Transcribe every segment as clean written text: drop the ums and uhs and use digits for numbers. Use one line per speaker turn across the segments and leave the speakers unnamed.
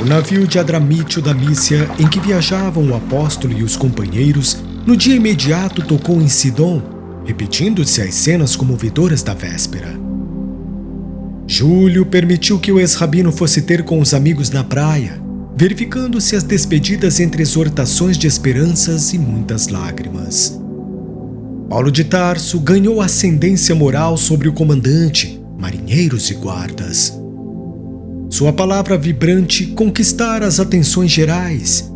O navio de Adramítio da Mícia, em que viajavam o apóstolo e os companheiros, no dia imediato tocou em Sidom, repetindo-se as cenas comovedoras da véspera. Júlio permitiu que o ex-rabino fosse ter com os amigos na praia, verificando-se as despedidas entre exortações de esperanças e muitas lágrimas. Paulo de Tarso ganhou ascendência moral sobre o comandante, marinheiros e guardas. Sua palavra vibrante conquistara as atenções gerais.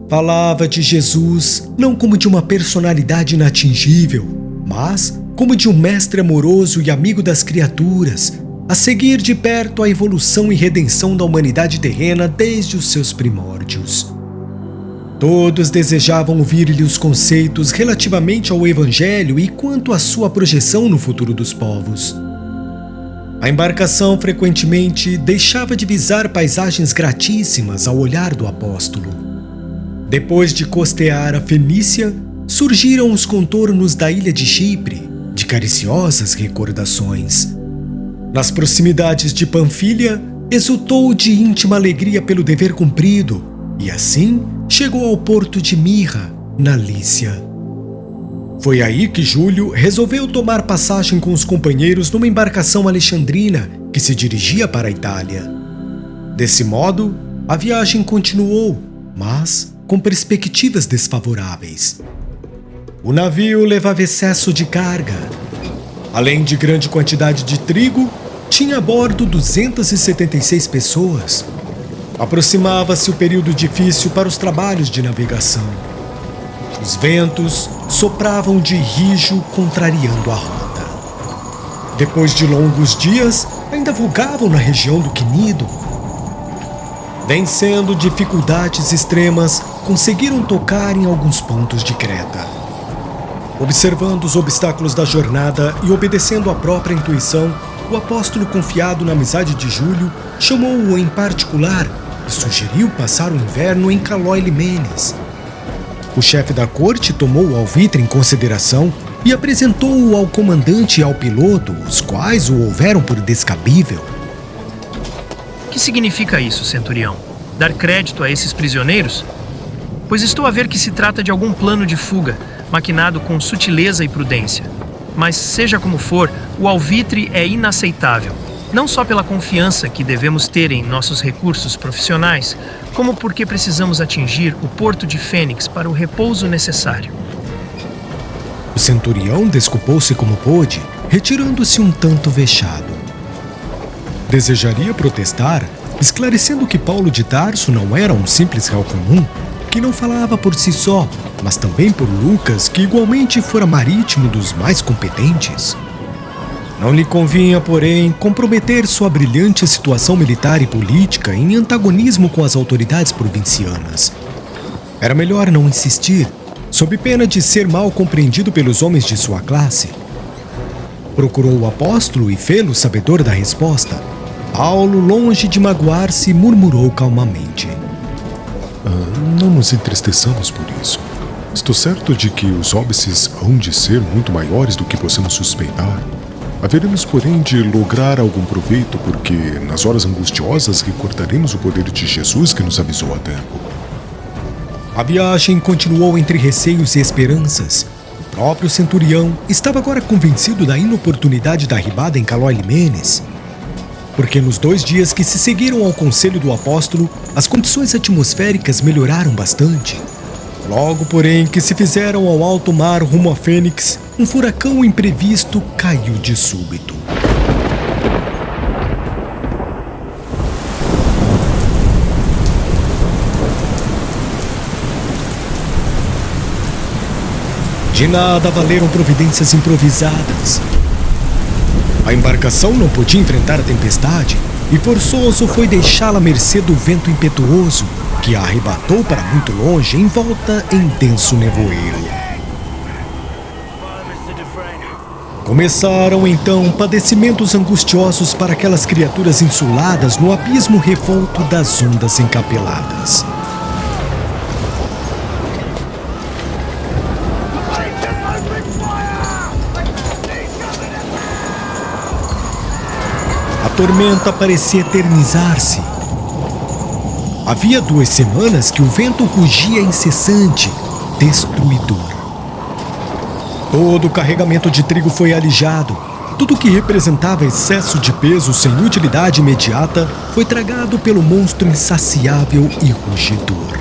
Falava de Jesus não como de uma personalidade inatingível, mas como de um mestre amoroso e amigo das criaturas, a seguir de perto a evolução e redenção da humanidade terrena desde os seus primórdios. Todos desejavam ouvir-lhe os conceitos relativamente ao Evangelho e quanto à sua projeção no futuro dos povos. A embarcação frequentemente deixava de visar paisagens gratíssimas ao olhar do apóstolo. Depois de costear a Fenícia, surgiram os contornos da ilha de Chipre, de cariciosas recordações. Nas proximidades de Panfilha, exultou de íntima alegria pelo dever cumprido e assim chegou ao porto de Mirra, na Lícia. Foi aí que Júlio resolveu tomar passagem com os companheiros numa embarcação alexandrina que se dirigia para a Itália. Desse modo, a viagem continuou, mas com perspectivas desfavoráveis. O navio levava excesso de carga. Além de grande quantidade de trigo, tinha a bordo 276 pessoas. Aproximava-se o período difícil para os trabalhos de navegação. Os ventos sopravam de rijo, contrariando a rota. Depois de longos dias, ainda vogavam na região do Quinido. Vencendo dificuldades extremas, conseguiram tocar em alguns pontos de Creta. Observando os obstáculos da jornada e obedecendo à própria intuição, o apóstolo, confiado na amizade de Júlio, chamou-o em particular e sugeriu passar o inverno em Calói-Limenes. O chefe da corte tomou o alvitre em consideração e apresentou-o ao comandante e ao piloto, os quais o houveram por descabível.
O que significa isso, centurião? Dar crédito a esses prisioneiros? Pois estou a ver que se trata de algum plano de fuga, maquinado com sutileza e prudência. Mas, seja como for, o alvitre é inaceitável. Não só pela confiança que devemos ter em nossos recursos profissionais, como porque precisamos atingir o porto de Fênix para o repouso necessário.
O centurião desculpou-se como pôde, retirando-se um tanto vexado. Desejaria protestar, esclarecendo que Paulo de Tarso não era um simples réu comum, que não falava por si só, mas também por Lucas, que igualmente fora marítimo dos mais competentes. Não lhe convinha, porém, comprometer sua brilhante situação militar e política em antagonismo com as autoridades provincianas. Era melhor não insistir, sob pena de ser mal compreendido pelos homens de sua classe. Procurou o apóstolo e fê-lo sabedor da resposta. Paulo, longe de magoar-se, murmurou calmamente:
Não nos entristeçamos por isso. Estou certo de que os óbices hão de ser muito maiores do que possamos suspeitar. Haveremos, porém, de lograr algum proveito, porque nas horas angustiosas recordaremos o poder de Jesus que nos avisou a tempo.
A viagem continuou entre receios e esperanças. O próprio centurião estava agora convencido da inoportunidade da arribada em Calói-Limenes, porque nos 2 dias que se seguiram ao conselho do apóstolo, as condições atmosféricas melhoraram bastante. Logo, porém, que se fizeram ao alto mar rumo a Fênix, um furacão imprevisto caiu de súbito. De nada valeram providências improvisadas. A embarcação não podia enfrentar a tempestade, e forçoso foi deixá-la à mercê do vento impetuoso, que a arrebatou para muito longe, envolta em denso nevoeiro. Começaram então padecimentos angustiosos para aquelas criaturas insuladas no abismo revolto das ondas encapeladas. A tormenta parecia eternizar-se. Havia 2 semanas que o vento rugia incessante, destruidor. Todo o carregamento de trigo foi alijado. Tudo que representava excesso de peso sem utilidade imediata foi tragado pelo monstro insaciável e rugidor.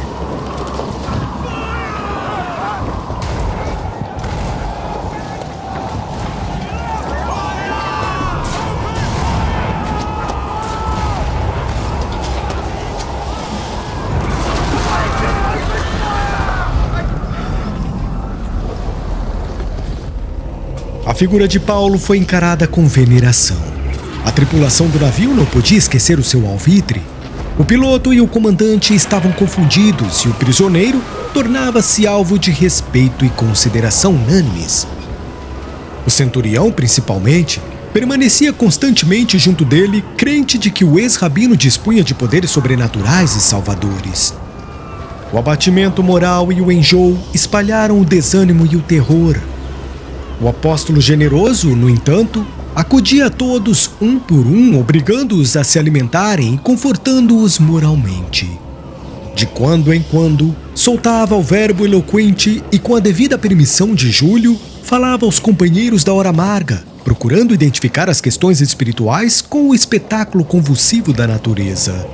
A figura de Paulo foi encarada com veneração. A tripulação do navio não podia esquecer o seu alvitre. O piloto e o comandante estavam confundidos e o prisioneiro tornava-se alvo de respeito e consideração unânimes. O centurião, principalmente, permanecia constantemente junto dele, crente de que o ex-rabino dispunha de poderes sobrenaturais e salvadores. O abatimento moral e o enjoo espalharam o desânimo e o terror. O apóstolo generoso, no entanto, acudia a todos um por um, obrigando-os a se alimentarem e confortando-os moralmente. De quando em quando, soltava o verbo eloquente e, com a devida permissão de Júlio, falava aos companheiros da hora amarga, procurando identificar as questões espirituais com o espetáculo convulsivo da natureza.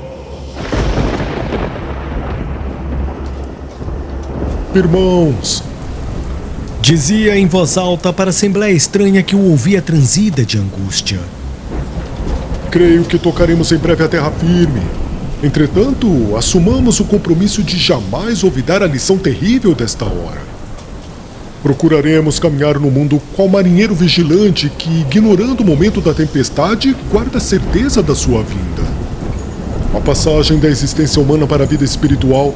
Irmãos,
dizia em voz alta para a assembleia estranha que o ouvia transida de angústia.
creio que tocaremos em breve a terra firme. Entretanto, assumamos o compromisso de jamais olvidar a lição terrível desta hora. Procuraremos caminhar no mundo qual marinheiro vigilante que, ignorando o momento da tempestade, guarda certeza da sua vinda. A passagem da existência humana para a vida espiritual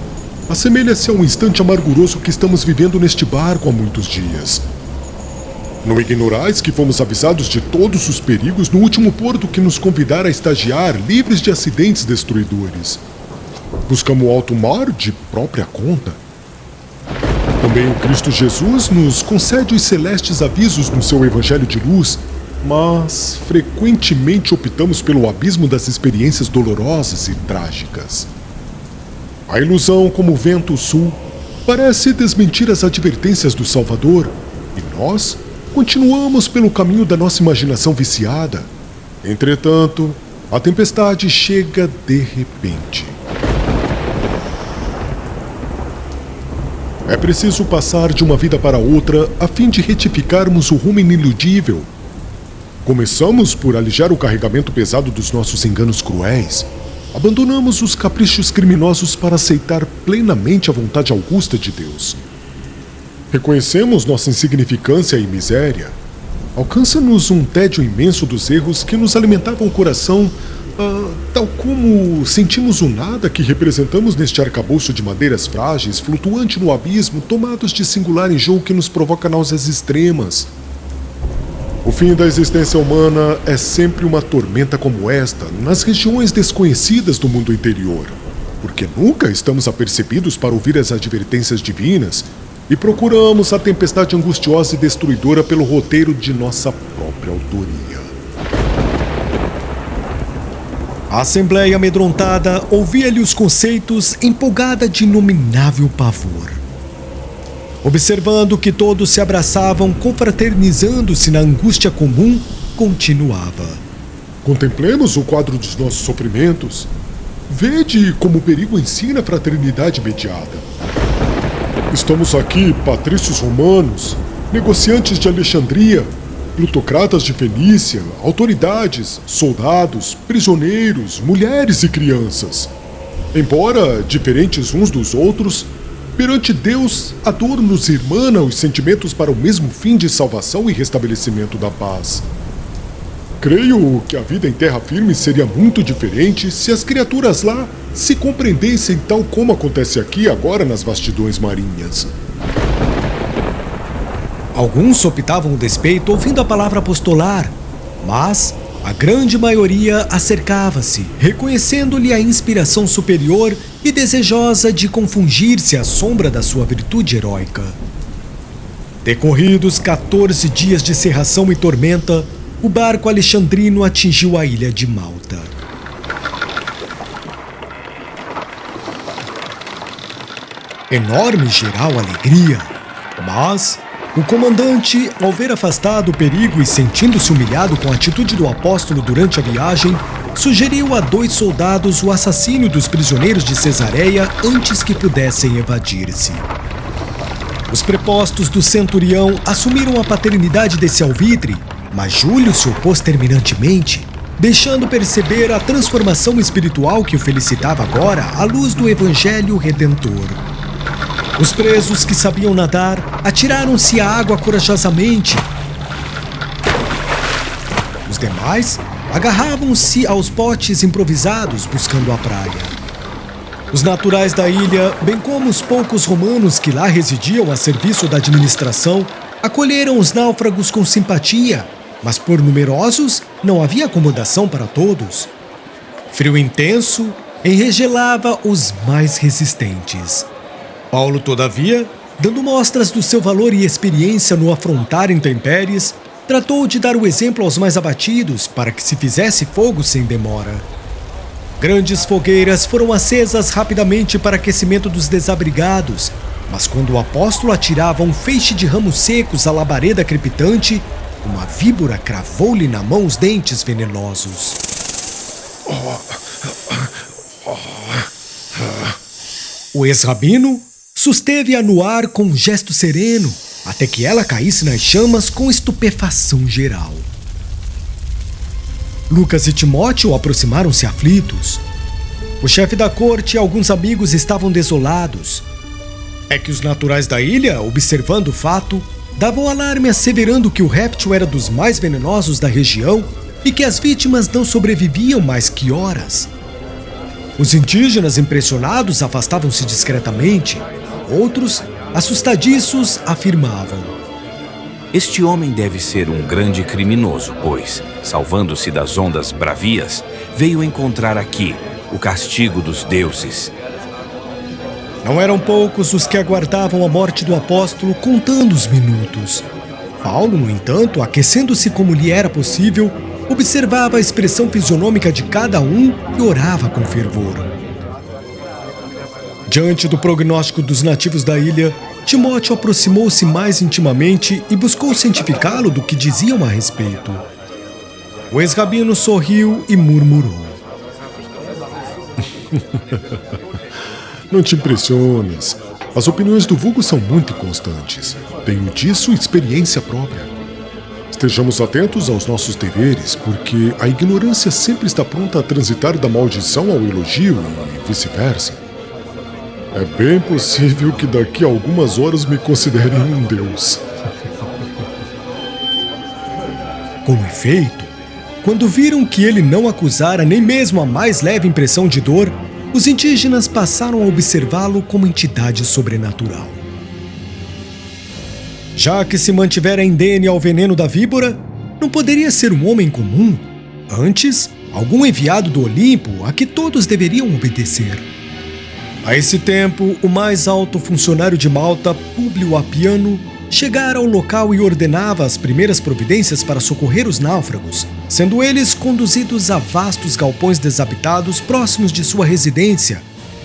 assemelha-se a um instante amarguroso que estamos vivendo neste barco há muitos dias. Não ignorais que fomos avisados de todos os perigos no último porto que nos convidara a estagiar, livres de acidentes destruidores. Buscamos o alto mar de própria conta. Também o Cristo Jesus nos concede os celestes avisos no seu evangelho de luz, mas frequentemente optamos pelo abismo das experiências dolorosas e trágicas. A ilusão, como o vento sul, parece desmentir as advertências do Salvador, e nós continuamos pelo caminho da nossa imaginação viciada. Entretanto, a tempestade chega de repente. É preciso passar de uma vida para outra a fim de retificarmos o rumo iniludível. Começamos por alijar o carregamento pesado dos nossos enganos cruéis. Abandonamos os caprichos criminosos para aceitar plenamente a vontade augusta de Deus. Reconhecemos nossa insignificância e miséria. Alcança-nos um tédio imenso dos erros que nos alimentavam o coração, tal como sentimos o nada que representamos neste arcabouço de madeiras frágeis, flutuante no abismo, tomados de singular enjoo que nos provoca náuseas extremas. O fim da existência humana é sempre uma tormenta como esta, nas regiões desconhecidas do mundo interior, porque nunca estamos apercebidos para ouvir as advertências divinas e procuramos a tempestade angustiosa e destruidora pelo roteiro de nossa própria autoria.
A assembleia amedrontada ouvia-lhe os conceitos, empolgada de inominável pavor. Observando que todos se abraçavam, confraternizando-se na angústia comum, continuava.
Contemplemos o quadro dos nossos sofrimentos. Vede como o perigo ensina a fraternidade imediata. Estamos aqui, patrícios romanos, negociantes de Alexandria, plutocratas de Fenícia, autoridades, soldados, prisioneiros, mulheres e crianças. Embora diferentes uns dos outros, perante Deus, a dor nos irmana os sentimentos para o mesmo fim de salvação e restabelecimento da paz. Creio que a vida em terra firme seria muito diferente se as criaturas lá se compreendessem tal como acontece aqui agora nas vastidões marinhas.
Alguns optavam o despeito ouvindo a palavra apostolar, mas a grande maioria acercava-se, reconhecendo-lhe a inspiração superior e desejosa de confungir-se à sombra da sua virtude heróica. Decorridos 14 dias de cerração e tormenta, o barco alexandrino atingiu a ilha de Malta. Enorme geral alegria, mas o comandante, ao ver afastado o perigo e sentindo-se humilhado com a atitude do apóstolo durante a viagem, sugeriu a 2 soldados o assassínio dos prisioneiros de Cesareia antes que pudessem evadir-se. Os prepostos do centurião assumiram a paternidade desse alvitre, mas Júlio se opôs terminantemente, deixando perceber a transformação espiritual que o felicitava agora à luz do Evangelho Redentor. Os presos que sabiam nadar atiraram-se à água corajosamente. Os demais agarravam-se aos botes improvisados buscando a praia. Os naturais da ilha, bem como os poucos romanos que lá residiam a serviço da administração, acolheram os náufragos com simpatia, mas por numerosos não havia acomodação para todos. Frio intenso enregelava os mais resistentes. Paulo, todavia, dando mostras do seu valor e experiência no afrontar intempéries, tratou de dar o exemplo aos mais abatidos para que se fizesse fogo sem demora. Grandes fogueiras foram acesas rapidamente para aquecimento dos desabrigados, mas quando o apóstolo atirava um feixe de ramos secos à labareda crepitante, uma víbora cravou-lhe na mão os dentes venenosos. O ex-rabino susteve-a no ar com um gesto sereno, até que ela caísse nas chamas com estupefação geral. Lucas e Timóteo aproximaram-se aflitos. O chefe da corte e alguns amigos estavam desolados. É que os naturais da ilha, observando o fato, davam alarme asseverando que o réptil era dos mais venenosos da região e que as vítimas não sobreviviam mais que horas. Os indígenas, impressionados, afastavam-se discretamente. Outros, assustadiços, afirmavam:
Este homem deve ser um grande criminoso, pois, salvando-se das ondas bravias, veio encontrar aqui o castigo dos deuses.
Não eram poucos os que aguardavam a morte do apóstolo, contando os minutos. Paulo, no entanto, aquecendo-se como lhe era possível, observava a expressão fisionômica de cada um e orava com fervor. Diante do prognóstico dos nativos da ilha, Timóteo aproximou-se mais intimamente e buscou cientificá-lo do que diziam a respeito. O ex-rabino sorriu e murmurou:
Não te impressiones. As opiniões do vulgo são muito inconstantes. Tenho disso experiência própria. Estejamos atentos aos nossos deveres, porque a ignorância sempre está pronta a transitar da maldição ao elogio e vice-versa. É bem possível que daqui a algumas horas me considerem um deus.
Com efeito, quando viram que ele não acusara nem mesmo a mais leve impressão de dor, os indígenas passaram a observá-lo como entidade sobrenatural. Já que se mantivera indene ao veneno da víbora, não poderia ser um homem comum. Antes, algum enviado do Olimpo a que todos deveriam obedecer. A esse tempo, o mais alto funcionário de Malta, Públio Apiano, chegara ao local e ordenava as primeiras providências para socorrer os náufragos, sendo eles conduzidos a vastos galpões desabitados próximos de sua residência,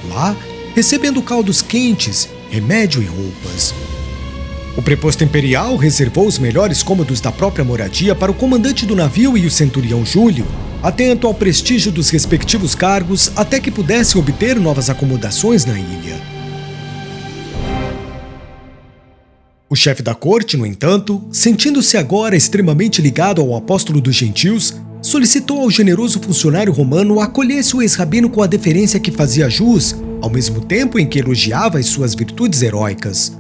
lá recebendo caldos quentes, remédio e roupas. O preposto imperial reservou os melhores cômodos da própria moradia para o comandante do navio e o centurião Júlio, atento ao prestígio dos respectivos cargos até que pudessem obter novas acomodações na ilha. O chefe da corte, no entanto, sentindo-se agora extremamente ligado ao apóstolo dos gentios, solicitou ao generoso funcionário romano acolhesse o ex-rabino com a deferência que fazia jus, ao mesmo tempo em que elogiava as suas virtudes heróicas.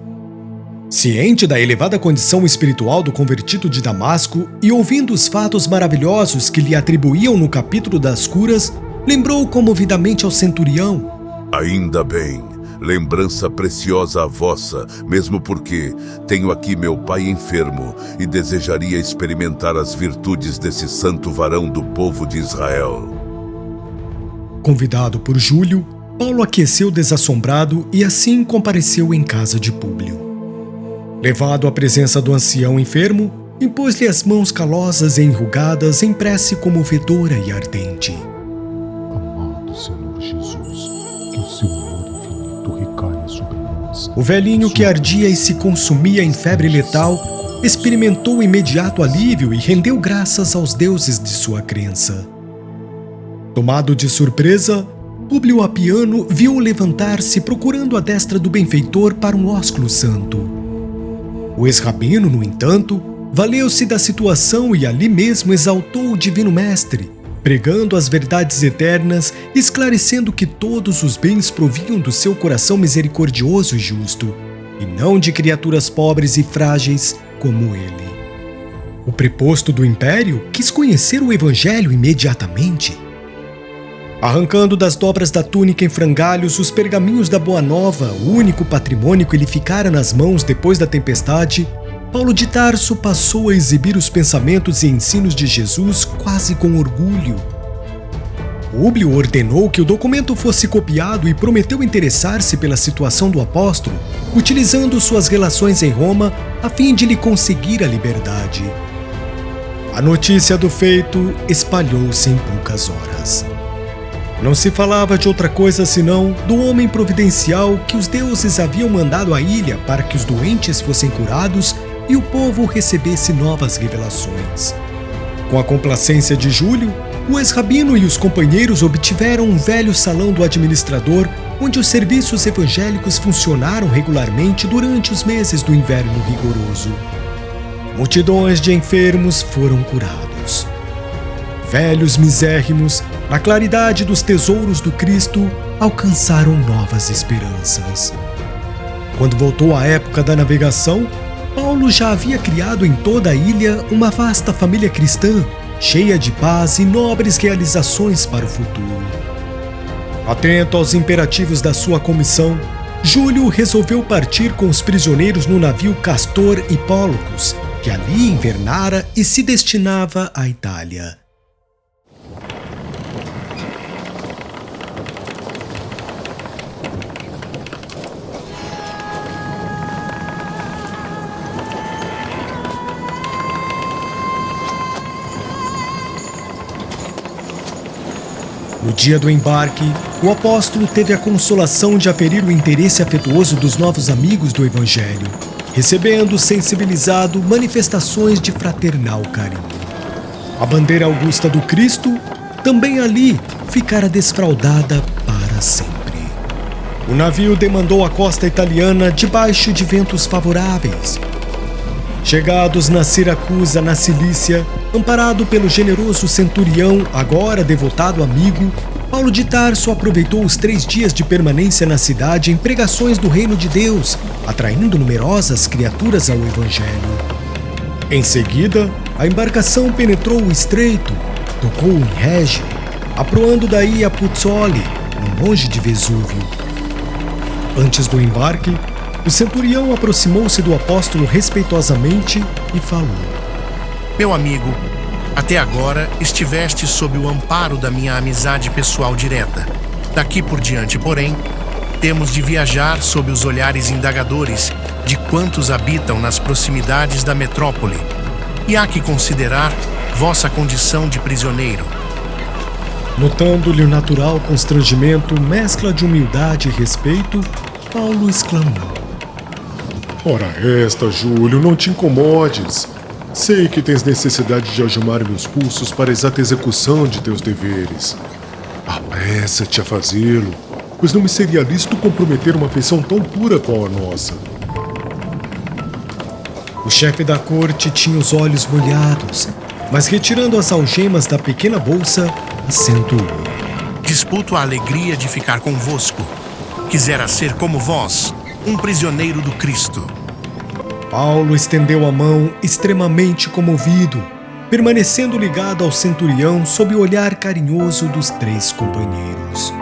Ciente da elevada condição espiritual do convertido de Damasco e ouvindo os fatos maravilhosos que lhe atribuíam no capítulo das curas, lembrou comovidamente ao centurião:
Ainda bem, lembrança preciosa a vossa, mesmo porque tenho aqui meu pai enfermo e desejaria experimentar as virtudes desse santo varão do povo de Israel.
Convidado por Júlio, Paulo aqueceu desassombrado e assim compareceu em casa de Públio. Levado à presença do ancião enfermo, impôs-lhe as mãos calosas e enrugadas em prece comovedora e ardente.
Amado Senhor Jesus, que o seu amor infinito recaia sobre nós.
O velhinho, que ardia e se consumia em febre letal, experimentou imediato alívio e rendeu graças aos deuses de sua crença. Tomado de surpresa, Públio Apiano viu-o levantar-se procurando a destra do benfeitor para um ósculo santo. O ex-rabino, no entanto, valeu-se da situação e ali mesmo exaltou o divino mestre, pregando as verdades eternas, esclarecendo que todos os bens provinham do seu coração misericordioso e justo, e não de criaturas pobres e frágeis como ele. O preposto do império quis conhecer o evangelho imediatamente. Arrancando das dobras da túnica em frangalhos os pergaminhos da Boa Nova, o único patrimônio que lhe ficara nas mãos depois da tempestade, Paulo de Tarso passou a exibir os pensamentos e ensinos de Jesus quase com orgulho. Públio ordenou que o documento fosse copiado e prometeu interessar-se pela situação do apóstolo, utilizando suas relações em Roma a fim de lhe conseguir a liberdade. A notícia do feito espalhou-se em poucas horas. Não se falava de outra coisa senão do homem providencial que os deuses haviam mandado à ilha para que os doentes fossem curados e o povo recebesse novas revelações. Com a complacência de Júlio, o ex-rabino e os companheiros obtiveram um velho salão do administrador, onde os serviços evangélicos funcionaram regularmente durante os meses do inverno rigoroso. Multidões de enfermos foram curados. Velhos misérrimos, na claridade dos tesouros do Cristo, alcançaram novas esperanças. Quando voltou à época da navegação, Paulo já havia criado em toda a ilha uma vasta família cristã, cheia de paz e nobres realizações para o futuro. Atento aos imperativos da sua comissão, Júlio resolveu partir com os prisioneiros no navio Castor e Pólux, que ali invernara e se destinava à Itália. No dia do embarque, o apóstolo teve a consolação de aferir o interesse afetuoso dos novos amigos do Evangelho, recebendo, sensibilizado, manifestações de fraternal carinho. A bandeira augusta do Cristo também ali ficara desfraldada para sempre. O navio demandou a costa italiana debaixo de ventos favoráveis. Chegados na Siracusa, na Cilícia, amparado pelo generoso centurião, agora devotado amigo, Paulo de Tarso aproveitou os 3 dias de permanência na cidade em pregações do reino de Deus, atraindo numerosas criaturas ao Evangelho. Em seguida, a embarcação penetrou o estreito, tocou em Régio, aproando daí a Puzzoli, não longe de Vesúvio. Antes do embarque, o centurião aproximou-se do apóstolo respeitosamente e falou:
Meu amigo, até agora estiveste sob o amparo da minha amizade pessoal direta. Daqui por diante, porém, temos de viajar sob os olhares indagadores de quantos habitam nas proximidades da metrópole, e há que considerar vossa condição de prisioneiro.
Notando-lhe o natural constrangimento, mescla de humildade e respeito, Paulo exclamou:
Ora esta, Júlio, não te incomodes. Sei que tens necessidade de algemar meus pulsos para a exata execução de teus deveres. Apressa-te a fazê-lo, pois não me seria lícito comprometer uma afeição tão pura qual a nossa.
O chefe da corte tinha os olhos molhados, mas retirando as algemas da pequena bolsa, acentuou:
Disputo a alegria de ficar convosco. Quisera ser como vós, um prisioneiro do Cristo.
Paulo estendeu a mão extremamente comovido, permanecendo ligado ao centurião sob o olhar carinhoso dos 3 companheiros.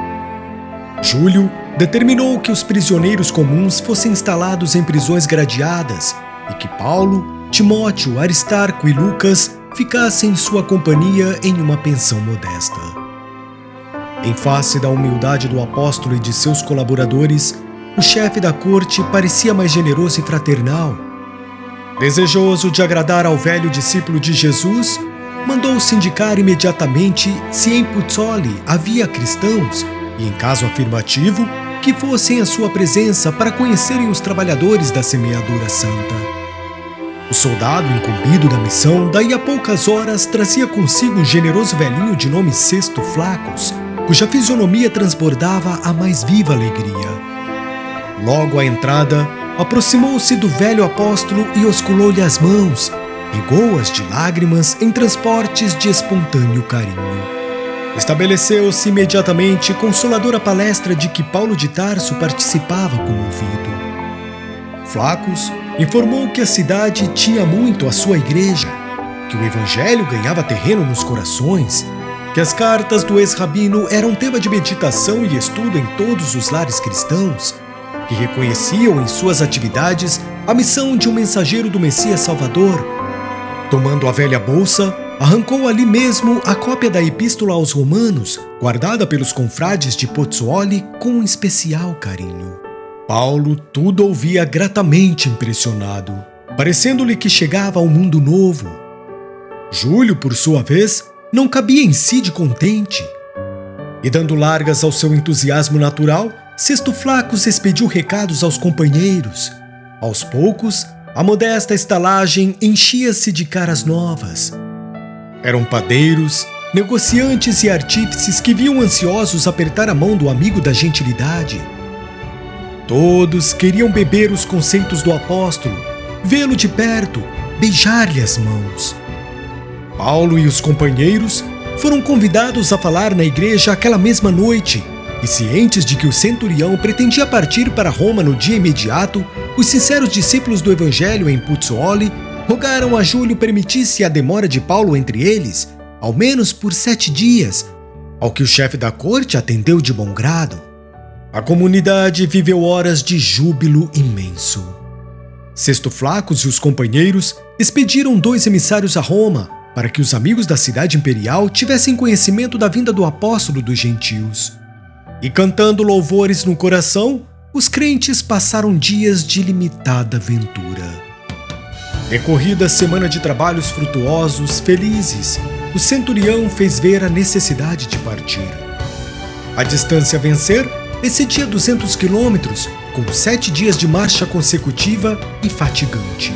Júlio determinou que os prisioneiros comuns fossem instalados em prisões gradeadas e que Paulo, Timóteo, Aristarco e Lucas ficassem em sua companhia em uma pensão modesta. Em face da humildade do apóstolo e de seus colaboradores, o chefe da corte parecia mais generoso e fraternal. Desejoso de agradar ao velho discípulo de Jesus, mandou-se indicar imediatamente se em Puzzoli havia cristãos e, em caso afirmativo, que fossem à sua presença para conhecerem os trabalhadores da semeadura santa. O soldado incumbido da missão, daí a poucas horas, trazia consigo um generoso velhinho de nome Sesto Flacos, cuja fisionomia transbordava a mais viva alegria. Logo à entrada, aproximou-se do velho apóstolo e osculou-lhe as mãos, regou-as de lágrimas em transportes de espontâneo carinho. Estabeleceu-se imediatamente consoladora palestra de que Paulo de Tarso participava comovido. Flacos informou que a cidade tinha muito a sua igreja, que o evangelho ganhava terreno nos corações, que as cartas do ex-rabino eram tema de meditação e estudo em todos os lares cristãos, que reconheciam em suas atividades a missão de um mensageiro do Messias Salvador. Tomando a velha bolsa, arrancou ali mesmo a cópia da Epístola aos Romanos, guardada pelos confrades de Pozzuoli com um especial carinho. Paulo tudo ouvia gratamente impressionado, parecendo-lhe que chegava ao mundo novo. Júlio, por sua vez, não cabia em si de contente. E dando largas ao seu entusiasmo natural, Sesto Flacos expediu recados aos companheiros. Aos poucos, a modesta estalagem enchia-se de caras novas. Eram padeiros, negociantes e artífices que vinham ansiosos apertar a mão do amigo da gentilidade. Todos queriam beber os conceitos do apóstolo, vê-lo de perto, beijar-lhe as mãos. Paulo e os companheiros foram convidados a falar na igreja aquela mesma noite, e cientes de que o centurião pretendia partir para Roma no dia imediato, os sinceros discípulos do evangelho em Puzzoli rogaram a Júlio permitisse a demora de Paulo entre eles, ao menos por 7 dias, ao que o chefe da corte atendeu de bom grado. A comunidade viveu horas de júbilo imenso. Sesto Flacos e os companheiros expediram 2 emissários a Roma para que os amigos da cidade imperial tivessem conhecimento da vinda do apóstolo dos gentios. E cantando louvores no coração, os crentes passaram dias de limitada ventura. Decorrida a semana de trabalhos frutuosos, felizes, o centurião fez ver a necessidade de partir. A distância a vencer excedia 200 quilômetros, com 7 dias de marcha consecutiva e fatigante.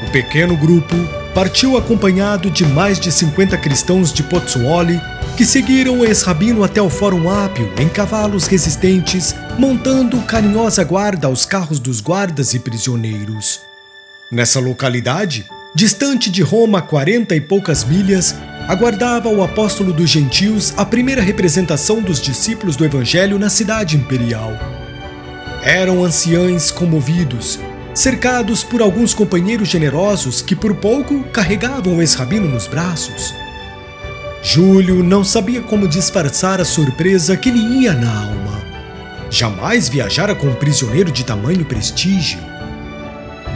O pequeno grupo partiu acompanhado de mais de 50 cristãos de Pozzuoli, que seguiram o ex-rabino até o Fórum Ápio em cavalos resistentes, montando carinhosa guarda aos carros dos guardas e prisioneiros. Nessa localidade, distante de Roma 40 e poucas milhas, aguardava o apóstolo dos gentios a primeira representação dos discípulos do evangelho na cidade imperial. Eram anciães comovidos, cercados por alguns companheiros generosos que por pouco carregavam o ex-rabino nos braços. Júlio não sabia como disfarçar a surpresa que lhe ia na alma. Jamais viajara com um prisioneiro de tamanho prestígio.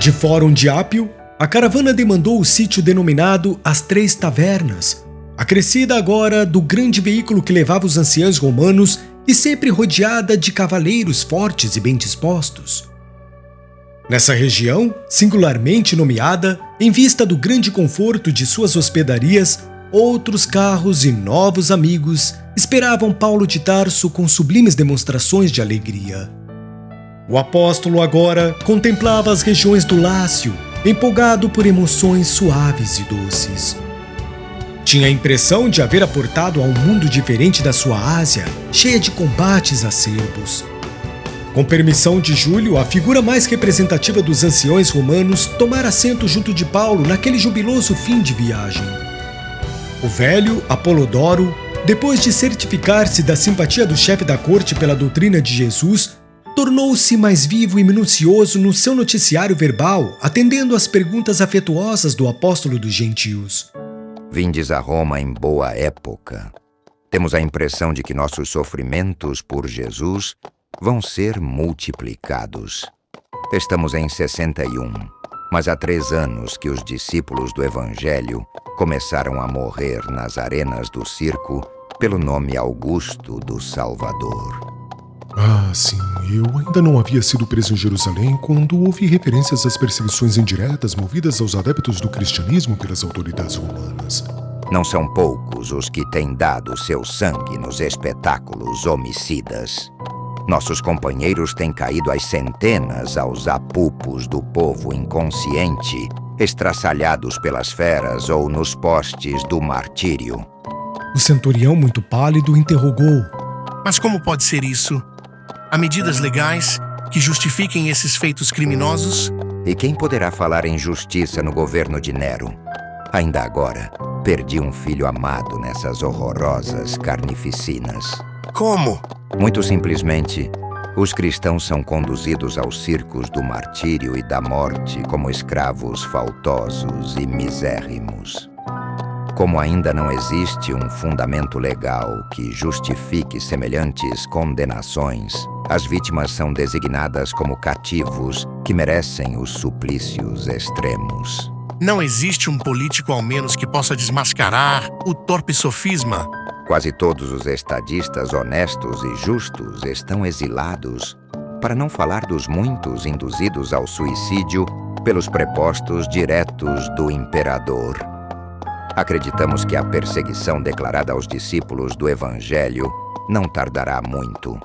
De Fórum de Ápio, a caravana demandou o sítio denominado As 3 Tavernas, acrescida agora do grande veículo que levava os anciãos romanos e sempre rodeada de cavaleiros fortes e bem dispostos. Nessa região, singularmente nomeada, em vista do grande conforto de suas hospedarias, outros carros e novos amigos esperavam Paulo de Tarso com sublimes demonstrações de alegria. O apóstolo agora contemplava as regiões do Lácio, empolgado por emoções suaves e doces. Tinha a impressão de haver aportado a um mundo diferente da sua Ásia, cheia de combates acerbos. Com permissão de Júlio, a figura mais representativa dos anciões romanos tomara assento junto de Paulo naquele jubiloso fim de viagem. O velho Apolodoro, depois de certificar-se da simpatia do chefe da corte pela doutrina de Jesus, tornou-se mais vivo e minucioso no seu noticiário verbal, atendendo às perguntas afetuosas do apóstolo dos gentios.
Vindes a Roma em boa época. Temos a impressão de que nossos sofrimentos por Jesus vão ser multiplicados. Estamos em 61, mas há 3 anos que os discípulos do Evangelho começaram a morrer nas arenas do circo pelo nome Augusto do Salvador.
Ah, sim, eu ainda não havia sido preso em Jerusalém quando ouvi referências às perseguições indiretas movidas aos adeptos do cristianismo pelas autoridades romanas.
Não são poucos os que têm dado seu sangue nos espetáculos homicidas. Nossos companheiros têm caído às centenas aos apupos do povo inconsciente, estraçalhados pelas feras ou nos postes do martírio.
O centurião, muito pálido, interrogou:
Mas como pode ser isso? Há medidas legais que justifiquem esses feitos criminosos?
E quem poderá falar em justiça no governo de Nero? Ainda agora, perdi um filho amado nessas horrorosas carnificinas.
Como?
Muito simplesmente, os cristãos são conduzidos aos circos do martírio e da morte como escravos faltosos e misérrimos. Como ainda não existe um fundamento legal que justifique semelhantes condenações, as vítimas são designadas como cativos que merecem os suplícios extremos.
Não existe um político ao menos que possa desmascarar o torpe sofisma.
Quase todos os estadistas honestos e justos estão exilados, para não falar dos muitos induzidos ao suicídio pelos prepostos diretos do imperador. Acreditamos que a perseguição declarada aos discípulos do Evangelho não tardará muito.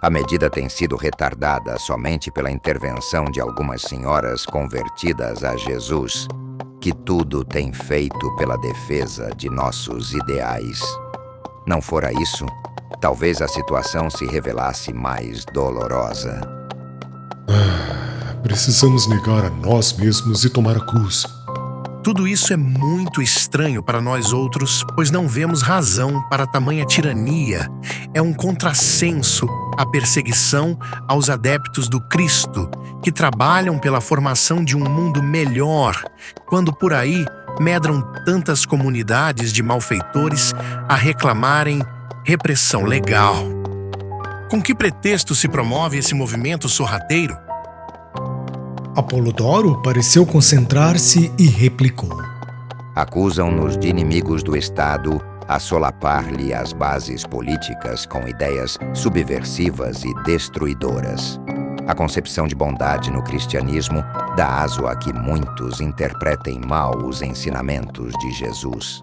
A medida tem sido retardada somente pela intervenção de algumas senhoras convertidas a Jesus, que tudo tem feito pela defesa de nossos ideais. Não fora isso, talvez a situação se revelasse mais dolorosa.
Precisamos negar a nós mesmos e tomar a cruz.
Tudo isso é muito estranho para nós outros, pois não vemos razão para tamanha tirania. É um contrassenso a perseguição aos adeptos do Cristo, que trabalham pela formação de um mundo melhor, quando por aí medram tantas comunidades de malfeitores a reclamarem repressão legal. Com que pretexto se promove esse movimento sorrateiro?
Apolodoro pareceu concentrar-se e replicou:
Acusam-nos de inimigos do Estado a solapar-lhe as bases políticas com ideias subversivas e destruidoras. A concepção de bondade no cristianismo dá aso a que muitos interpretem mal os ensinamentos de Jesus.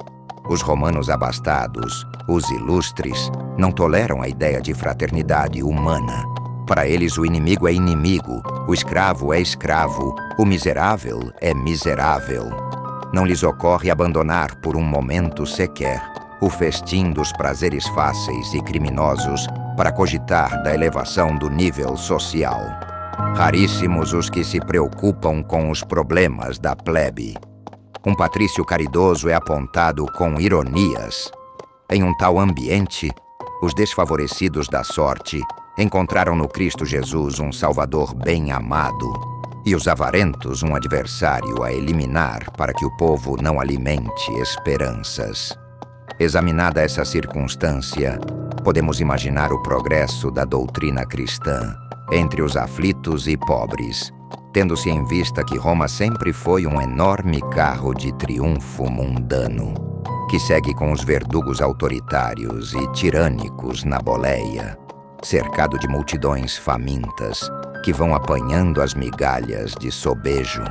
Os romanos abastados, os ilustres, não toleram a ideia de fraternidade humana. Para eles, o inimigo é inimigo, o escravo é escravo, o miserável é miserável. Não lhes ocorre abandonar por um momento sequer o festim dos prazeres fáceis e criminosos para cogitar da elevação do nível social. Raríssimos os que se preocupam com os problemas da plebe. Um patrício caridoso é apontado com ironias. Em um tal ambiente, os desfavorecidos da sorte encontraram no Cristo Jesus um Salvador bem amado e os avarentos um adversário a eliminar para que o povo não alimente esperanças. Examinada essa circunstância, podemos imaginar o progresso da doutrina cristã entre os aflitos e pobres, tendo-se em vista que Roma sempre foi um enorme carro de triunfo mundano, que segue com os verdugos autoritários e tirânicos na boleia, cercado de multidões famintas que vão apanhando as migalhas de sobejo.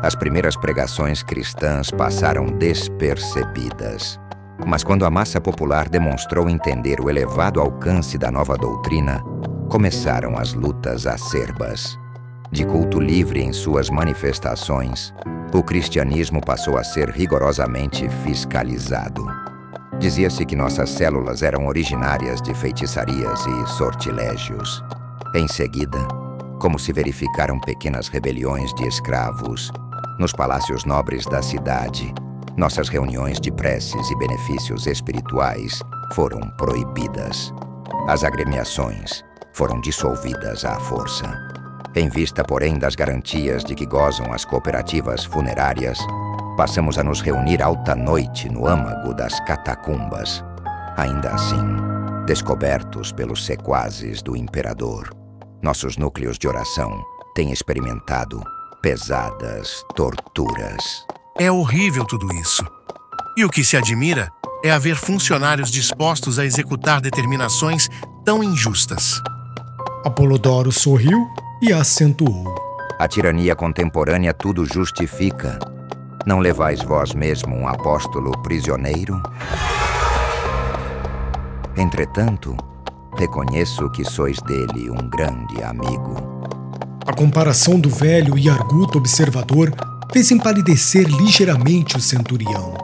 As primeiras pregações cristãs passaram despercebidas, mas quando a massa popular demonstrou entender o elevado alcance da nova doutrina, começaram as lutas acerbas. De culto livre em suas manifestações, o cristianismo passou a ser rigorosamente fiscalizado. Dizia-se que nossas células eram originárias de feitiçarias e sortilégios. Em seguida, como se verificaram pequenas rebeliões de escravos, nos palácios nobres da cidade, nossas reuniões de preces e benefícios espirituais foram proibidas. As agremiações, foram dissolvidas à força. Em vista, porém, das garantias de que gozam as cooperativas funerárias, passamos a nos reunir alta noite no âmago das catacumbas. Ainda assim, descobertos pelos sequazes do imperador, nossos núcleos de oração têm experimentado pesadas torturas.
É horrível tudo isso. E o que se admira é haver funcionários dispostos a executar determinações tão injustas.
Apolodoro sorriu e acentuou.
A tirania contemporânea tudo justifica. Não levais vós mesmo um apóstolo prisioneiro? Entretanto, reconheço que sois dele um grande amigo.
A comparação do velho e arguto observador fez empalidecer ligeiramente o centurião.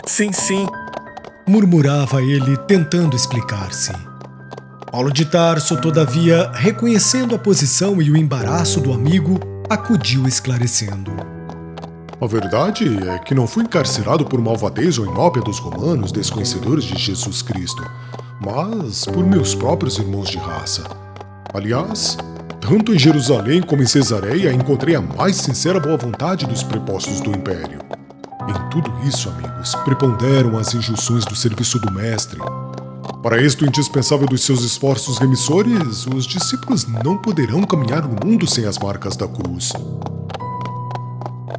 Sim,
Murmurava ele, tentando explicar-se. Paulo de Tarso, todavia, reconhecendo a posição e o embaraço do amigo, acudiu esclarecendo.
A verdade é que não fui encarcerado por malvadez ou inópia dos romanos desconhecedores de Jesus Cristo, mas por meus próprios irmãos de raça. Aliás, tanto em Jerusalém como em Cesareia encontrei a mais sincera boa vontade dos prepostos do Império. Em tudo isso, amigos, preponderam as injunções do serviço do Mestre. Para êxito indispensável dos seus esforços remissores, os discípulos não poderão caminhar no mundo sem as marcas da cruz.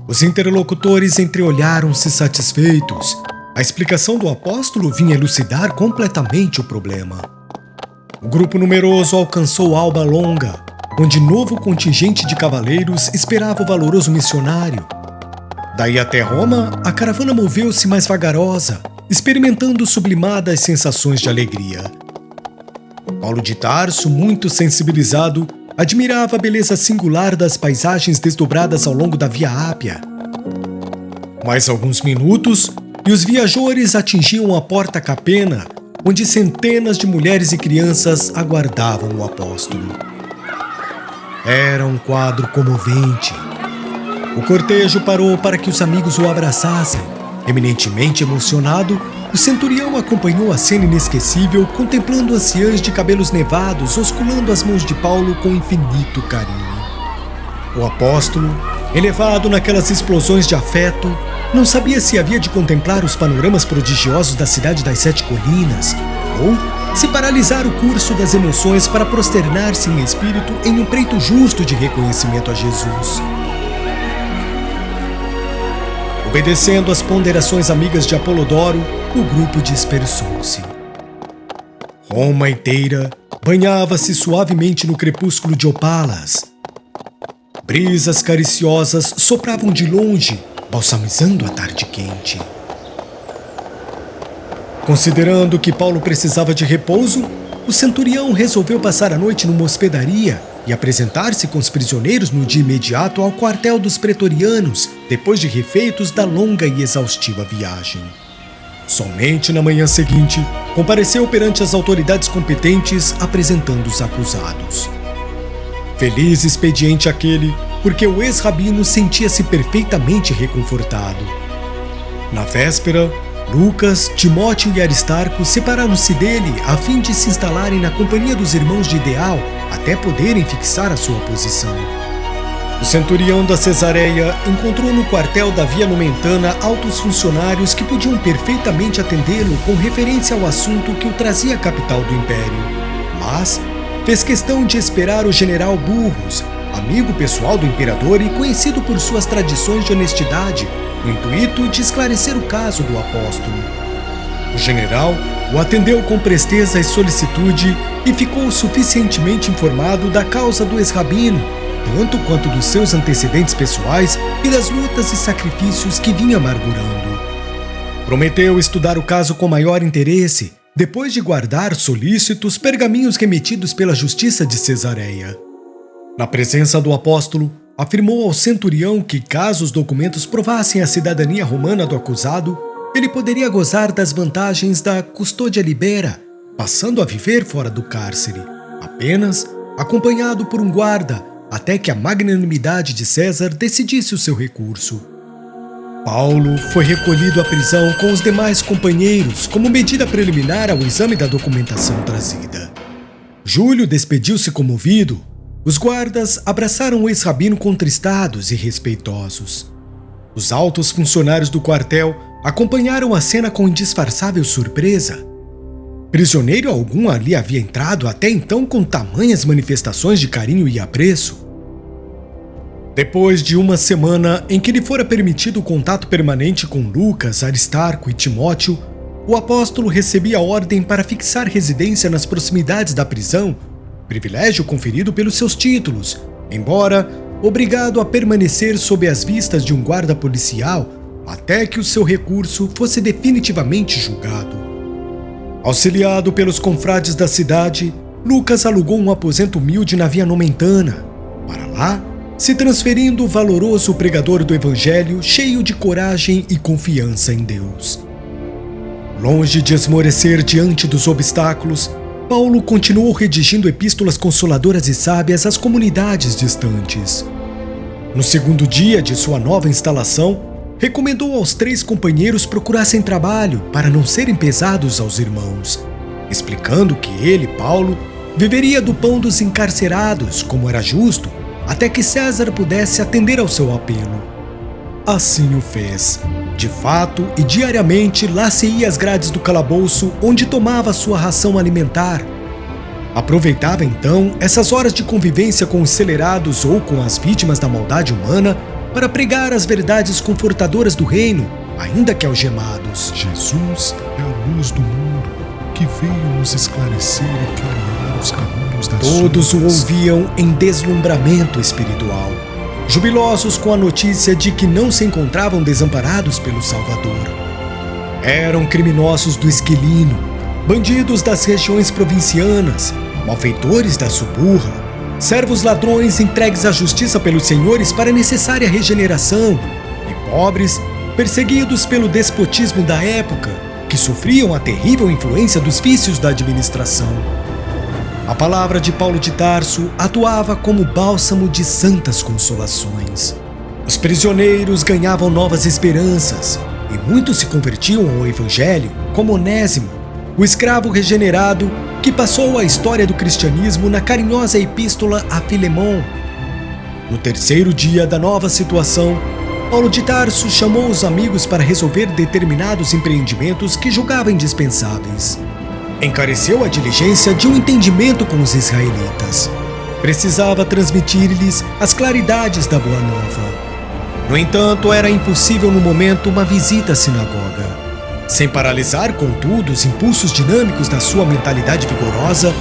Os interlocutores entreolharam-se satisfeitos. A explicação do apóstolo vinha elucidar completamente o problema. O grupo numeroso alcançou Alba Longa, onde novo contingente de cavaleiros esperava o valoroso missionário. Daí até Roma, a caravana moveu-se mais vagarosa, experimentando sublimadas sensações de alegria. Paulo de Tarso, muito sensibilizado, admirava a beleza singular das paisagens desdobradas ao longo da Via Ápia. Mais alguns minutos, e os viajores atingiam a Porta Capena, onde centenas de mulheres e crianças aguardavam o apóstolo. Era um quadro comovente. O cortejo parou para que os amigos o abraçassem. Eminentemente emocionado, o centurião acompanhou a cena inesquecível, contemplando anciãs de cabelos nevados osculando as mãos de Paulo com infinito carinho. O apóstolo, elevado naquelas explosões de afeto, não sabia se havia de contemplar os panoramas prodigiosos da cidade das Sete Colinas ou se paralisar o curso das emoções para prosternar-se em espírito em um preito justo de reconhecimento a Jesus. Obedecendo às ponderações amigas de Apolodoro, o grupo dispersou-se. Roma inteira banhava-se suavemente no crepúsculo de opalas. Brisas cariciosas sopravam de longe, balsamizando a tarde quente. Considerando que Paulo precisava de repouso, o centurião resolveu passar a noite numa hospedaria e apresentar-se com os prisioneiros no dia imediato ao quartel dos pretorianos, depois de refeitos da longa e exaustiva viagem. Somente na manhã seguinte, compareceu perante as autoridades competentes apresentando os acusados. Feliz expediente aquele, porque o ex-rabino sentia-se perfeitamente reconfortado. Na véspera, Lucas, Timóteo e Aristarco separaram-se dele a fim de se instalarem na companhia dos irmãos de Ideal até poderem fixar a sua posição. O centurião da Cesareia encontrou no quartel da Via Nomentana altos funcionários que podiam perfeitamente atendê-lo com referência ao assunto que o trazia à capital do Império. Mas fez questão de esperar o general Burrus, amigo pessoal do imperador e conhecido por suas tradições de honestidade, no intuito de esclarecer o caso do apóstolo. O general o atendeu com presteza e solicitude e ficou suficientemente informado da causa do ex-rabino, tanto quanto dos seus antecedentes pessoais e das lutas e sacrifícios que vinha amargurando. Prometeu estudar o caso com maior interesse, depois de guardar solícitos pergaminhos remetidos pela justiça de Cesareia. Na presença do apóstolo, afirmou ao centurião que, caso os documentos provassem a cidadania romana do acusado, ele poderia gozar das vantagens da custódia libera, passando a viver fora do cárcere, apenas acompanhado por um guarda, até que a magnanimidade de César decidisse o seu recurso. Paulo foi recolhido à prisão com os demais companheiros como medida preliminar ao exame da documentação trazida. Júlio despediu-se comovido. Os guardas abraçaram o ex-rabino contristados e respeitosos. Os altos funcionários do quartel acompanharam a cena com indisfarçável surpresa. Prisioneiro algum ali havia entrado até então com tamanhas manifestações de carinho e apreço. Depois de uma semana em que lhe fora permitido o contato permanente com Lucas, Aristarco e Timóteo, o apóstolo recebia a ordem para fixar residência nas proximidades da prisão, privilégio conferido pelos seus títulos, embora obrigado a permanecer sob as vistas de um guarda policial até que o seu recurso fosse definitivamente julgado. Auxiliado pelos confrades da cidade, Lucas alugou um aposento humilde na Via Nomentana. Para lá, se transferindo o valoroso pregador do Evangelho, cheio de coragem e confiança em Deus. Longe de esmorecer diante dos obstáculos, Paulo continuou redigindo epístolas consoladoras e sábias às comunidades distantes. No segundo dia de sua nova instalação, recomendou aos 3 companheiros procurassem trabalho para não serem pesados aos irmãos, explicando que ele, Paulo, viveria do pão dos encarcerados, como era justo, até que César pudesse atender ao seu apelo. Assim o fez. De fato, e diariamente lá se ia às grades do calabouço, onde tomava sua ração alimentar. Aproveitava então essas horas de convivência com os celerados ou com as vítimas da maldade humana para pregar as verdades confortadoras do reino, ainda que algemados.
Jesus é a luz do mundo, que veio nos esclarecer e clarear os caminhos das
Todos o
sombras.
ouviam em deslumbramento espiritual, jubilosos com a notícia de que não se encontravam desamparados pelo Salvador. Eram criminosos do Esquilino, bandidos das regiões provincianas, malfeitores da Suburra, servos ladrões entregues à justiça pelos senhores para a necessária regeneração, e pobres perseguidos pelo despotismo da época, que sofriam a terrível influência dos vícios da administração. A palavra de Paulo de Tarso atuava como bálsamo de santas consolações. Os prisioneiros ganhavam novas esperanças, e muitos se convertiam ao Evangelho, como Onésimo, o escravo regenerado que passou a história do cristianismo na carinhosa epístola a Filemon. No terceiro dia da nova situação, Paulo de Tarso chamou os amigos para resolver determinados empreendimentos que julgava indispensáveis. Encareceu a diligência de um entendimento com os israelitas. Precisava transmitir-lhes as claridades da Boa Nova. No entanto, era impossível no momento uma visita à sinagoga. Sem paralisar, contudo, os impulsos dinâmicos da sua mentalidade vigorosa,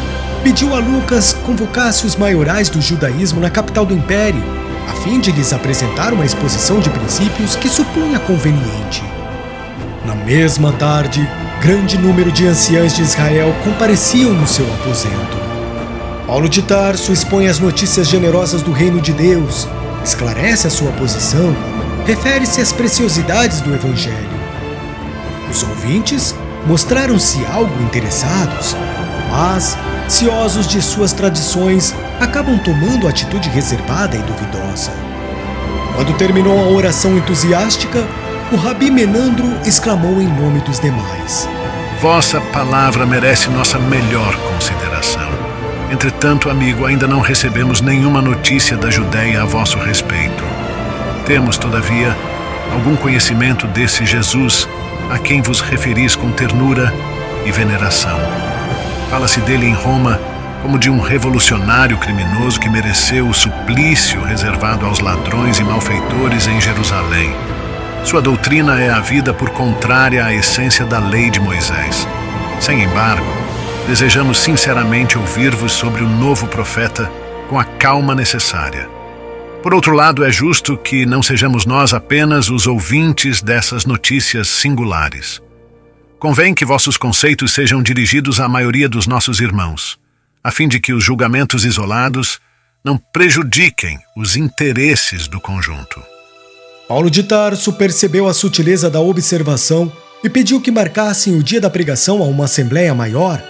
pediu a Lucas convocasse os maiorais do judaísmo na capital do império, a fim de lhes apresentar uma exposição de princípios que supunha conveniente. Na mesma tarde, grande número de anciães de Israel compareciam no seu aposento. Paulo de Tarso expõe as notícias generosas do reino de Deus, esclarece a sua posição, refere-se às preciosidades do Evangelho. Os ouvintes mostraram-se algo interessados, mas, ciosos de suas tradições, acabam tomando atitude reservada e duvidosa. Quando terminou a oração entusiástica, o Rabi Menandro exclamou em nome dos demais:
Vossa palavra merece nossa melhor consideração. Entretanto, amigo, ainda não recebemos nenhuma notícia da Judéia a vosso respeito. Temos, todavia, algum conhecimento desse Jesus a quem vos referis com ternura e veneração. Fala-se dele em Roma como de um revolucionário criminoso que mereceu o suplício reservado aos ladrões e malfeitores em Jerusalém. Sua doutrina é a vida por contrária à essência da lei de Moisés. Sem embargo, desejamos sinceramente ouvir-vos sobre o novo profeta com a calma necessária. Por outro lado, é justo que não sejamos nós apenas os ouvintes dessas notícias singulares. Convém que vossos conceitos sejam dirigidos à maioria dos nossos irmãos, a fim de que os julgamentos isolados não prejudiquem os interesses do conjunto.
Paulo de Tarso percebeu a sutileza da observação e pediu que marcassem o dia da pregação a uma assembleia maior,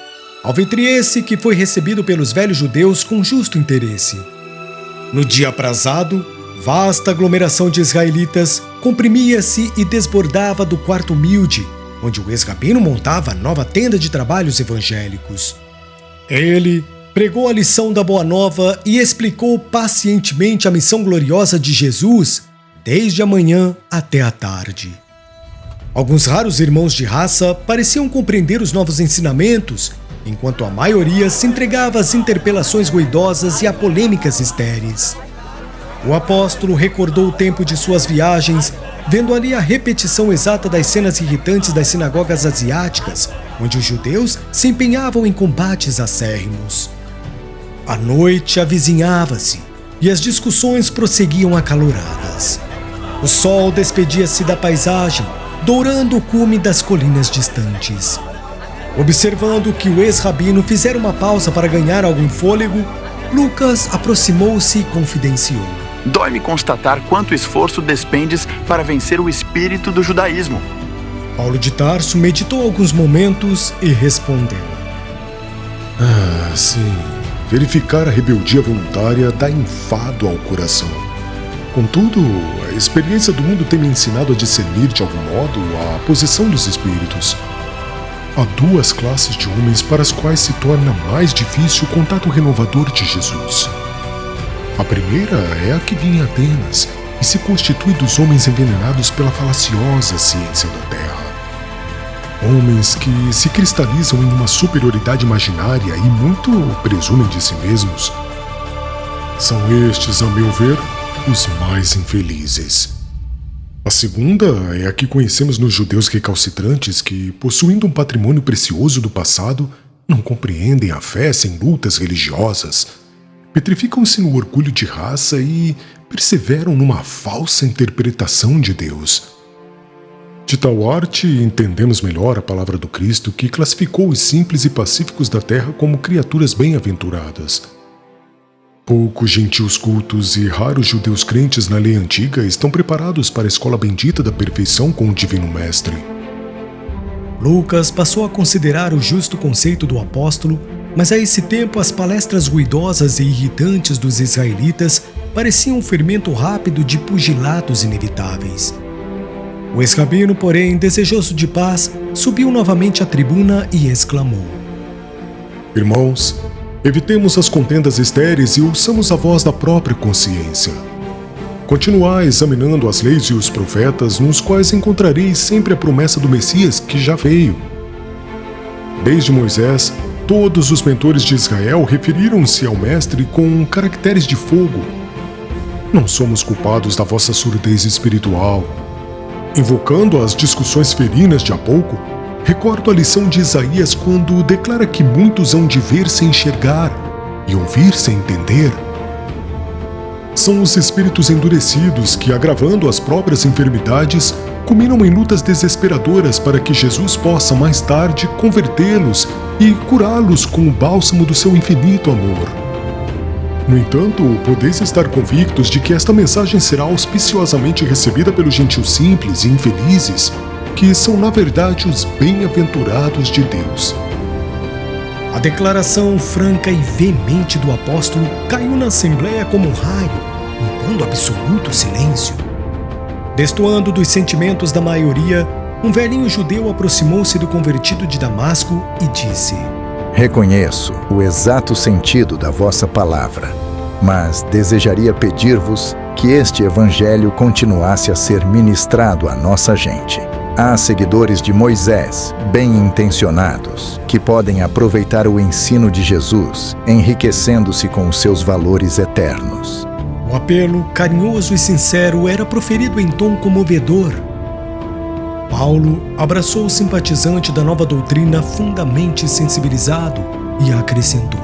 alvitre esse que foi recebido pelos velhos judeus com justo interesse. No dia aprazado, vasta aglomeração de israelitas comprimia-se e desbordava do quarto humilde, onde o ex-rabino montava a nova tenda de trabalhos evangélicos. Ele, Pregou a lição da Boa Nova e explicou pacientemente a missão gloriosa de Jesus, desde a manhã até a tarde. Alguns raros irmãos de raça pareciam compreender os novos ensinamentos, enquanto a maioria se entregava às interpelações ruidosas e a polêmicas estéreis. O apóstolo recordou o tempo de suas viagens, vendo ali a repetição exata das cenas irritantes das sinagogas asiáticas, onde os judeus se empenhavam em combates acérrimos. A noite avizinhava-se e as discussões prosseguiam acaloradas. O sol despedia-se da paisagem, dourando o cume das colinas distantes. Observando que o ex-rabino fizera uma pausa para ganhar algum fôlego, Lucas aproximou-se e confidenciou.
Dói-me constatar quanto esforço despendes para vencer o espírito do judaísmo.
Paulo de Tarso meditou alguns momentos e respondeu.
Sim. Verificar a rebeldia voluntária dá enfado ao coração. Contudo, a experiência do mundo tem me ensinado a discernir de algum modo a posição dos espíritos. Há duas classes de homens para as quais se torna mais difícil o contato renovador de Jesus. A primeira é a que vinha em Atenas e se constitui dos homens envenenados pela falaciosa ciência da Terra. Homens que se cristalizam em uma superioridade imaginária e muito presumem de si mesmos. São estes, a meu ver, os mais infelizes. A segunda é a que conhecemos nos judeus recalcitrantes que, possuindo um patrimônio precioso do passado, não compreendem a fé sem lutas religiosas, petrificam-se no orgulho de raça e perseveram numa falsa interpretação de Deus. De tal arte, entendemos melhor a palavra do Cristo que classificou os simples e pacíficos da terra como criaturas bem-aventuradas. Poucos gentios cultos e raros judeus crentes na lei antiga estão preparados para a escola bendita da perfeição com o Divino Mestre.
Lucas passou a considerar o justo conceito do apóstolo, mas a esse tempo as palestras ruidosas e irritantes dos israelitas pareciam um fermento rápido de pugilatos inevitáveis. O ex-rabino, porém, desejoso de paz, subiu novamente à tribuna e exclamou:
Irmãos, evitemos as contendas estéreis e ouçamos a voz da própria consciência. Continuai examinando as leis e os profetas, nos quais encontrareis sempre a promessa do Messias que já veio. Desde Moisés, todos os mentores de Israel referiram-se ao Mestre com caracteres de fogo. Não somos culpados da vossa surdez espiritual. Invocando as discussões ferinas de há pouco, recordo a lição de Isaías quando declara que muitos hão de ver sem enxergar e ouvir sem entender. São os espíritos endurecidos que, agravando as próprias enfermidades, culminam em lutas desesperadoras para que Jesus possa mais tarde convertê-los e curá-los com o bálsamo do seu infinito amor. No entanto, podeis estar convictos de que esta mensagem será auspiciosamente recebida pelos gentios simples e infelizes, que são na verdade os bem-aventurados de Deus.
A declaração franca e veemente do apóstolo caiu na assembleia como um raio, impondo absoluto silêncio. Destoando dos sentimentos da maioria, um velhinho judeu aproximou-se do convertido de Damasco e disse:
Reconheço o exato sentido da vossa palavra, mas desejaria pedir-vos que este evangelho continuasse a ser ministrado à nossa gente. Há seguidores de Moisés, bem-intencionados, que podem aproveitar o ensino de Jesus, enriquecendo-se com os seus valores eternos.
O apelo, carinhoso e sincero, era proferido em tom comovedor. Paulo abraçou o simpatizante da nova doutrina fundamente sensibilizado e acrescentou: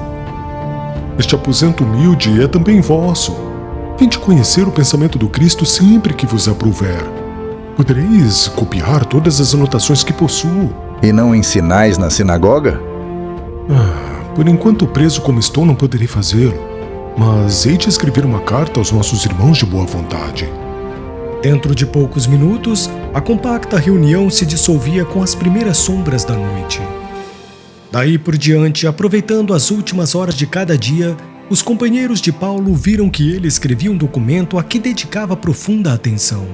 Este aposento humilde é também vosso. Vinde conhecer o pensamento do Cristo sempre que vos aprouver. Podereis copiar todas as anotações que possuo.
E não ensinais na sinagoga?
Por enquanto preso como estou, não poderei fazê-lo. Mas hei de escrever uma carta aos nossos irmãos de boa vontade.
Dentro de poucos minutos, a compacta reunião se dissolvia com as primeiras sombras da noite. Daí por diante, aproveitando as últimas horas de cada dia, os companheiros de Paulo viram que ele escrevia um documento a que dedicava profunda atenção.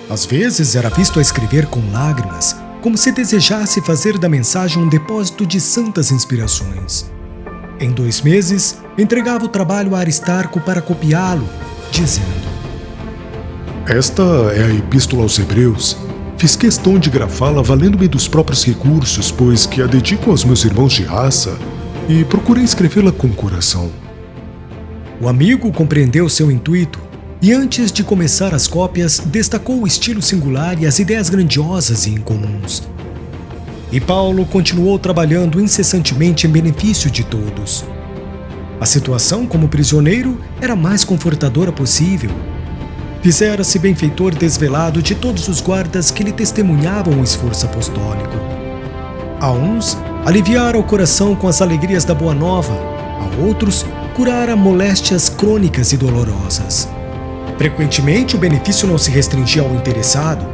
Às vezes era visto a escrever com lágrimas, como se desejasse fazer da mensagem um depósito de santas inspirações. Em 2 meses, entregava o trabalho a Aristarco para copiá-lo, dizendo:
Esta é a Epístola aos Hebreus. Fiz questão de grafá-la valendo-me dos próprios recursos, pois que a dedico aos meus irmãos de raça, e procurei escrevê-la com coração.
O amigo compreendeu seu intuito e, antes de começar as cópias, destacou o estilo singular e as ideias grandiosas e incomuns. E Paulo continuou trabalhando incessantemente em benefício de todos. A situação como prisioneiro era a mais confortadora possível. Fizera-se benfeitor desvelado de todos os guardas que lhe testemunhavam o esforço apostólico. A uns, aliviara o coração com as alegrias da Boa Nova, a outros, curara moléstias crônicas e dolorosas. Frequentemente, o benefício não se restringia ao interessado,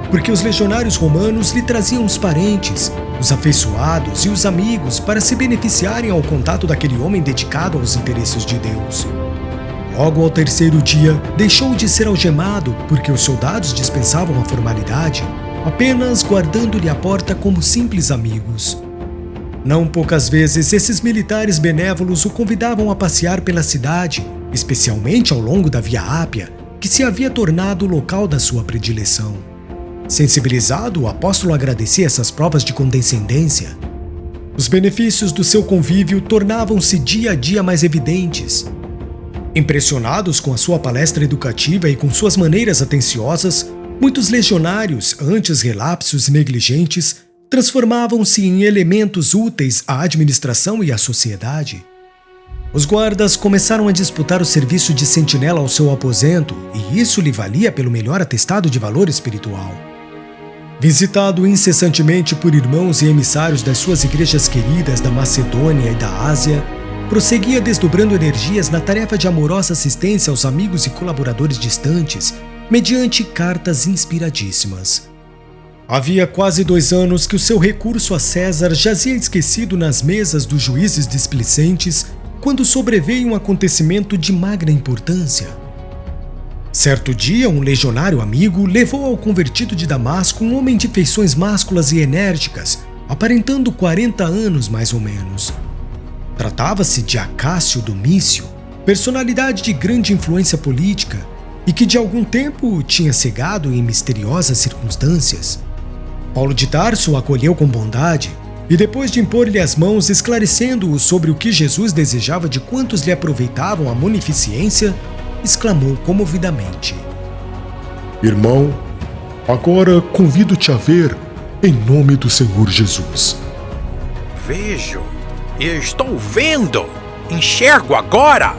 porque os legionários romanos lhe traziam os parentes, os afeiçoados e os amigos para se beneficiarem ao contato daquele homem dedicado aos interesses de Deus. Logo ao 3º dia, deixou de ser algemado, porque os soldados dispensavam a formalidade, apenas guardando-lhe a porta como simples amigos. Não poucas vezes, esses militares benévolos o convidavam a passear pela cidade, especialmente ao longo da Via Ápia, que se havia tornado o local da sua predileção. Sensibilizado, o apóstolo agradecia essas provas de condescendência. Os benefícios do seu convívio tornavam-se dia a dia mais evidentes. Impressionados com a sua palestra educativa e com suas maneiras atenciosas, muitos legionários, antes relapsos e negligentes, transformavam-se em elementos úteis à administração e à sociedade. Os guardas começaram a disputar o serviço de sentinela ao seu aposento, e isso lhe valia pelo melhor atestado de valor espiritual. Visitado incessantemente por irmãos e emissários das suas igrejas queridas da Macedônia e da Ásia, prosseguia desdobrando energias na tarefa de amorosa assistência aos amigos e colaboradores distantes, mediante cartas inspiradíssimas. Havia quase 2 anos que o seu recurso a César jazia esquecido nas mesas dos juízes displicentes, quando sobreveio um acontecimento de magra importância. Certo dia, um legionário amigo levou ao convertido de Damasco um homem de feições másculas e enérgicas, aparentando 40 anos mais ou menos. Tratava-se de Acácio Domício, personalidade de grande influência política e que de algum tempo tinha cegado em misteriosas circunstâncias. Paulo de Tarso o acolheu com bondade e, depois de impor-lhe as mãos, esclarecendo-o sobre o que Jesus desejava de quantos lhe aproveitavam a munificência, exclamou comovidamente:
Irmão, agora convido-te a ver em nome do Senhor Jesus.
Vejo, estou vendo, enxergo agora!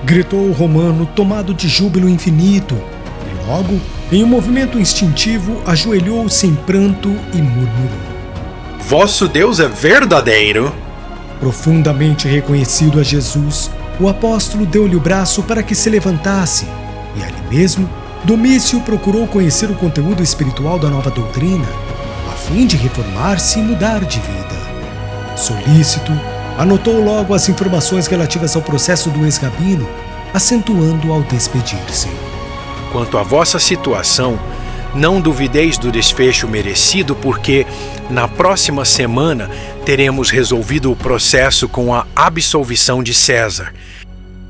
Gritou o romano, tomado de júbilo infinito, e logo, em um movimento instintivo, ajoelhou-se em pranto e murmurou:
Vosso Deus é verdadeiro!
Profundamente reconhecido a Jesus, o apóstolo deu-lhe o braço para que se levantasse, e ali mesmo, Domício procurou conhecer o conteúdo espiritual da nova doutrina, a fim de reformar-se e mudar de vida. Solícito, anotou logo as informações relativas ao processo do ex-rabino, acentuando ao despedir-se:
Quanto à vossa situação, não duvideis do desfecho merecido, porque na próxima semana teremos resolvido o processo com a absolvição de César.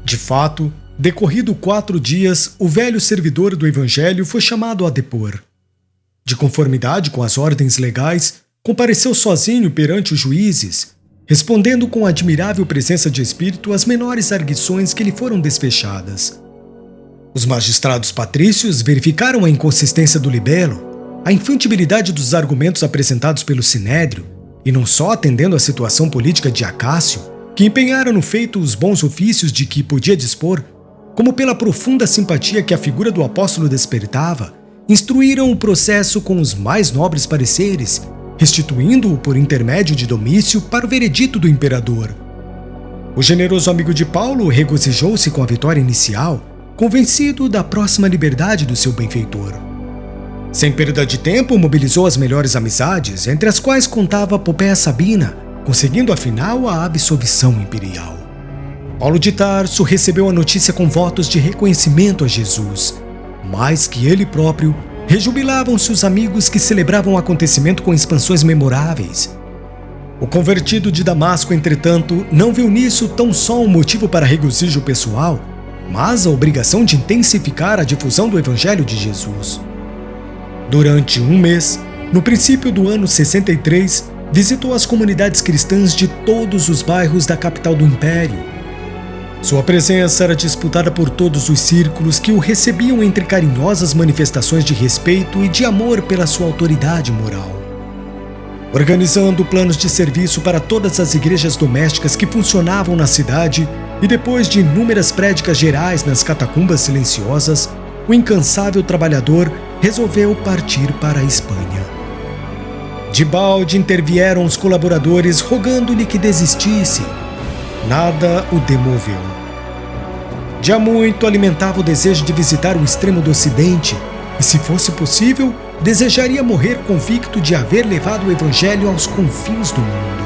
De fato, decorrido 4 dias, o velho servidor do Evangelho foi chamado a depor. De conformidade com as ordens legais, compareceu sozinho perante os juízes, respondendo com admirável presença de espírito às menores arguições que lhe foram desfechadas. Os magistrados patrícios verificaram a inconsistência do libelo, a infantilidade dos argumentos apresentados pelo Sinédrio, e não só atendendo à situação política de Acácio, que empenhara no feito os bons ofícios de que podia dispor, como pela profunda simpatia que a figura do apóstolo despertava, instruíram o processo com os mais nobres pareceres, restituindo-o por intermédio de Domício para o veredito do imperador. O generoso amigo de Paulo regozijou-se com a vitória inicial, convencido da próxima liberdade do seu benfeitor. Sem perda de tempo, mobilizou as melhores amizades, entre as quais contava Popéia Sabina, conseguindo afinal a absolvição imperial. Paulo de Tarso recebeu a notícia com votos de reconhecimento a Jesus. Mais que ele próprio, rejubilavam-se os amigos que celebravam o acontecimento com expansões memoráveis. O convertido de Damasco, entretanto, não viu nisso tão só um motivo para regozijo pessoal, mas a obrigação de intensificar a difusão do Evangelho de Jesus. Durante um mês, no princípio do ano 63, visitou as comunidades cristãs de todos os bairros da capital do Império. Sua presença era disputada por todos os círculos que o recebiam entre carinhosas manifestações de respeito e de amor pela sua autoridade moral. Organizando planos de serviço para todas as igrejas domésticas que funcionavam na cidade e depois de inúmeras prédicas gerais nas catacumbas silenciosas, o incansável trabalhador resolveu partir para a Espanha. Debalde intervieram os colaboradores rogando-lhe que desistisse. Nada o demoveu. Já muito alimentava o desejo de visitar o extremo do Ocidente e, se fosse possível, desejaria morrer convicto de haver levado o Evangelho aos confins do mundo.